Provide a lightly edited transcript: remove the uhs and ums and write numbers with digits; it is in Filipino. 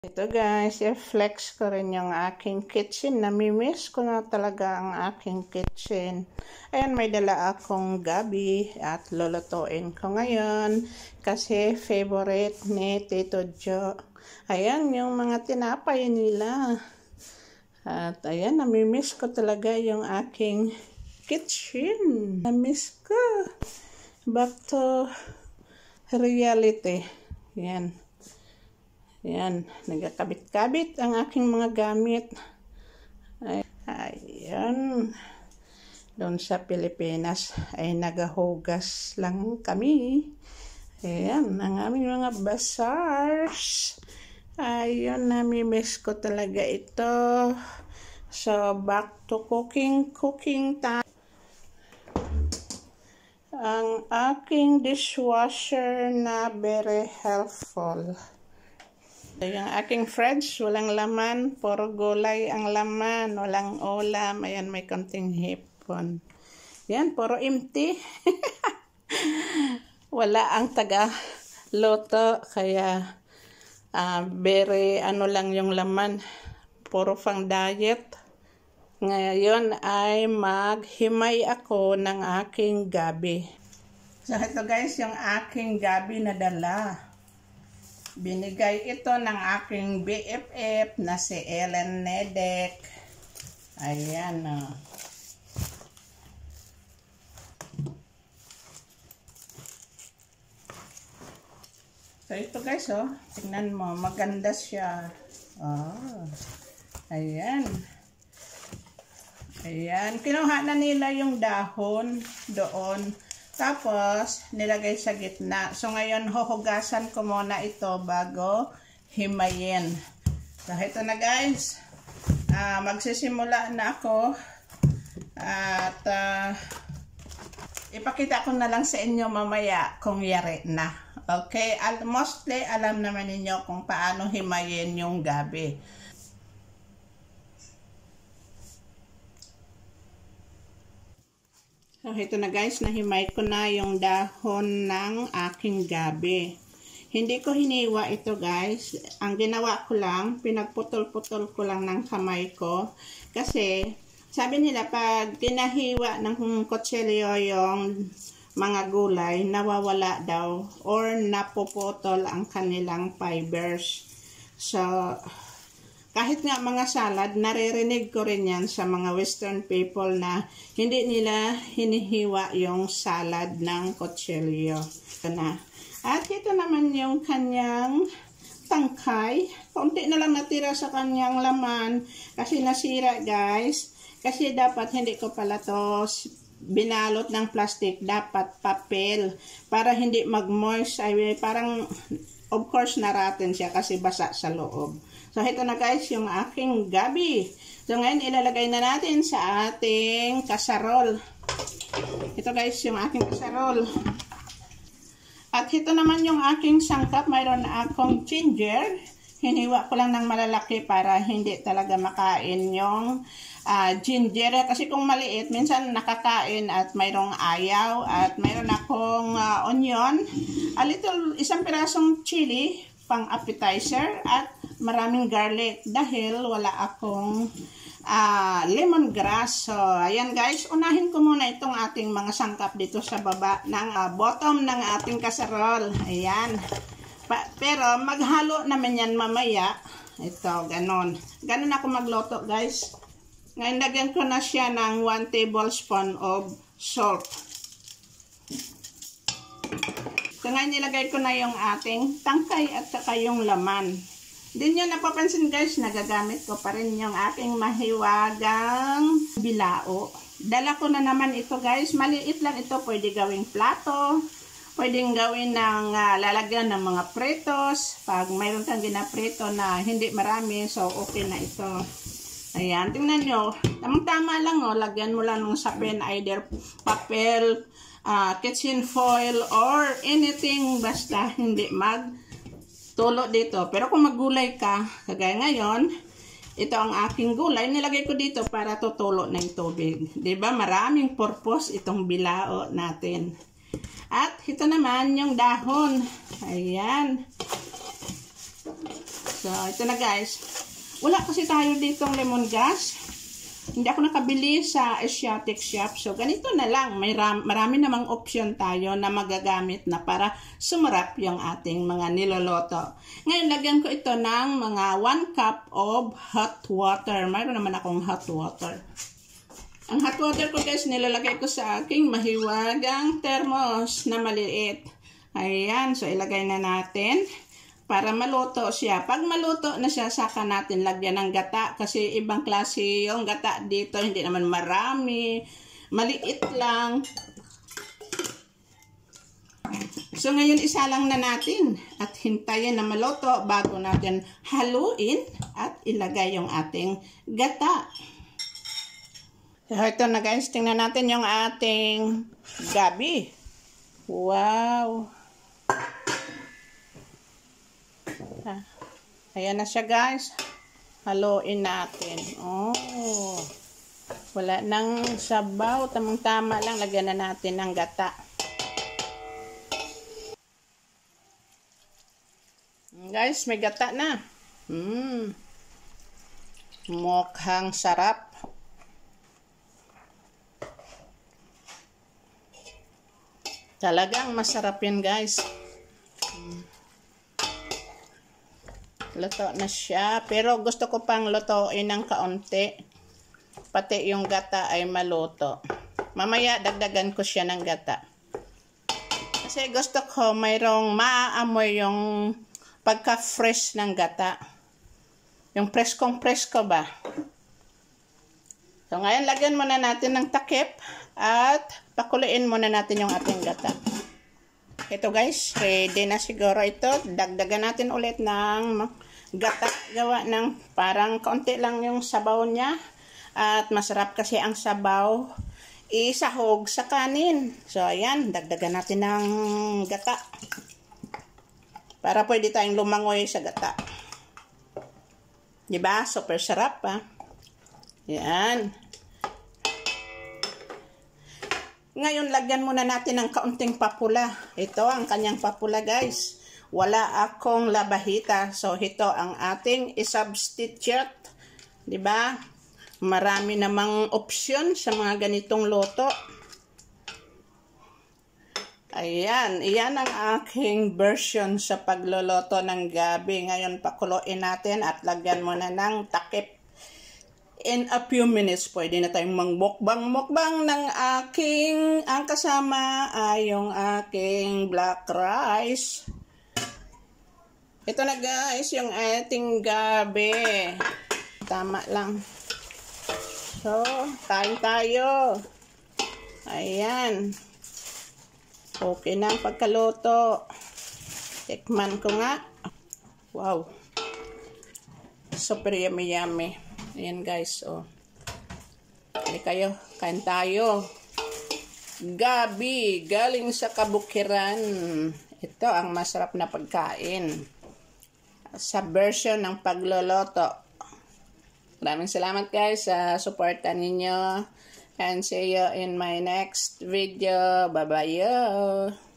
Ito guys, i-flex ko rin yung aking kitchen. Namimiss ko na talaga ang aking kitchen. Ayan, may dala akong gabi at lulutuin ko ngayon kasi favorite ni Tito Jo. Ayan, yung mga tinapay nila. At ayan, namimiss ko talaga yung aking kitchen. Namiss ko. Back to reality. Ayan. Ayan, nagkakabit-kabit ang aking mga gamit. Ayan. Doon sa Pilipinas ay nagahugas lang kami. Ayan, ang aming mga bazaars. Ayan, namimiss ko talaga ito. So, back to cooking time. Ang aking dishwasher na very helpful. Yung aking fridge, walang laman, puro gulay ang laman, walang ulam. Ayan, may konting hipon. Yan, puro empty. Wala ang taga-loto, kaya very ano lang yung laman, puro pang diet. Ngayon ay maghimay ako ng aking gabi. So ito guys, yung aking gabi na dala. Binigay ito ng aking BFF na si Ellen Nedek. Ayan o. So ito guys o. Tingnan mo. Maganda siya. Oh. Ayan. Ayan. Kinuha na nila yung dahon doon. Tapos, nilagay sa gitna. So, ngayon, huhugasan ko muna ito bago himayin. So, ito na guys. Magsisimula na ako. At, ipakita ko na lang sa inyo mamaya kung yari na. Okay? Mostly, alam naman ninyo kung paano himayin yung gabi. So, ito na guys, nahimay ko na yung dahon ng aking gabi. Hindi ko hiniwa ito guys. Ang ginawa ko lang, pinagputol-putol ko lang ng kamay ko. Kasi, sabi nila, pag ginahiwa ng kutsilyo yung mga gulay, nawawala daw or napuputol ang kanilang fibers. So, kahit nga mga salad, naririnig ko rin yan sa mga Western people na hindi nila hinihiwa yung salad ng kutsilyo. At ito naman yung kanyang tangkay. Konti na lang natira sa kanyang laman kasi nasira guys. Kasi dapat hindi ko pala to binalot ng plastic. Dapat papel para hindi mag-moist. Ay, parang of course naratin siya kasi basa sa loob. So, ito na guys, yung aking gabi. So, ngayon, ilalagay na natin sa ating kasarol. Ito guys, yung aking kasarol. At ito naman yung aking sangkap. Mayroon na akong ginger. Hiniwa ko lang ng malalaki para hindi talaga makain yung ginger. Kasi kung maliit, minsan nakakain at mayroong ayaw. At mayroon akong onion. Isang pirasong chili pang appetizer at maraming garlic dahil wala akong lemongrass. So, ayan guys, unahin ko muna itong ating mga sangkap dito sa baba ng bottom ng ating kasarol. Ayan. Pero maghalo naman yan mamaya. Ito, ganon. Ganon ako magluto guys. Ngayon, lagyan ko na siya ng 1 tablespoon of salt. So, ngayon nilagay ko na yung ating tangkay at saka yung laman. Hindi nyo napapansin guys, nagagamit ko pa rin yung aking mahiwagang bilao. Dala ko na naman ito guys. Maliit lang ito. Pwede gawing plato. Pwedeng gawin ng lalagyan ng mga pretos. Pag mayroon kang ginaprito na hindi marami, so okay na ito. Ayan, tingnan nyo. Tamang-tama lang o. Lagyan mo lang ng sapin, either papel, kitchen foil, or anything basta hindi magtulo dito. Pero kung maggulay ka, kagaya ngayon, ito ang aking gulay, nilagay ko dito para tutulo ng tubig. Diba? Maraming purpose itong bilao natin. At ito naman yung dahon. Ayan. So, ito na guys. Wala kasi tayo ditong lemongrass. Hindi ako nakabili sa Asiatic shop. So, ganito na lang. Marami namang option tayo na magagamit na para sumarap yung ating mga niloloto. Ngayon, lagyan ko ito ng mga 1 cup of hot water. Mayroon naman akong hot water. Ang hot water ko guys, nilalagay ko sa aking mahiwagang thermos na maliit. Ayan. So, ilagay na natin para maluto siya. Pag maluto na siya, saka natin lagyan ng gata. Kasi ibang klase yung gata dito. Hindi naman marami. Maliit lang. So, ngayon isa lang na natin. At hintayin na maluto bago natin haluin at ilagay yung ating gata. So, ito na guys. Tingnan natin yung ating gabi. Wow! Ayan na siya guys. Haluin natin. Oh. Wala nang sabaw. Tamang-tama lang. Lagyan na natin ng gata. Guys, may gata na. Mukhang sarap. Talagang masarap yan guys. Luto na siya. Pero gusto ko pang lutoin ng kaunti. Pati yung gata ay maluto. Mamaya dagdagan ko siya ng gata. Kasi gusto ko mayroong maaamoy yung pagka-fresh ng gata. Yung preskong-presko ba? So ngayon lagyan muna natin ng takip at pakuluin muna natin yung ating gata. Ito guys, ready na siguro ito. Dagdagan natin ulit ng gata. Gawa ng parang kaunti lang yung sabaw niya. At masarap kasi ang sabaw isahog sa kanin. So ayan, dagdagan natin ng gata. Para pwede tayong lumangoy sa gata. Diba? Super sarap ha. Yan. Ngayon, lagyan muna natin ng kaunting papula. Ito ang kanyang papula, guys. Wala akong labahita. So, ito ang ating i-substitute. Diba? Marami namang option sa mga ganitong luto. Ayan. Iyan ang aking version sa pagluluto ng gabi. Ngayon, pakuluin natin at lagyan muna ng takip. In a few minutes, pwede na tayong mukbang ng ang kasama ay yung aking black rice. Ito na guys, yung ating gabi. Tama lang. So, kain tayo. Ayan. Okay na ang pagkaluto. Tikman ko nga. Wow. Super yummy yummy. Ayan guys, oh. Hindi kayo, kain tayo. Gabi, galing sa kabukiran. Ito ang masarap na pagkain. Sa version ng pagloloto. Maraming salamat guys sa suporta ninyo. And see you in my next video. Bye-bye.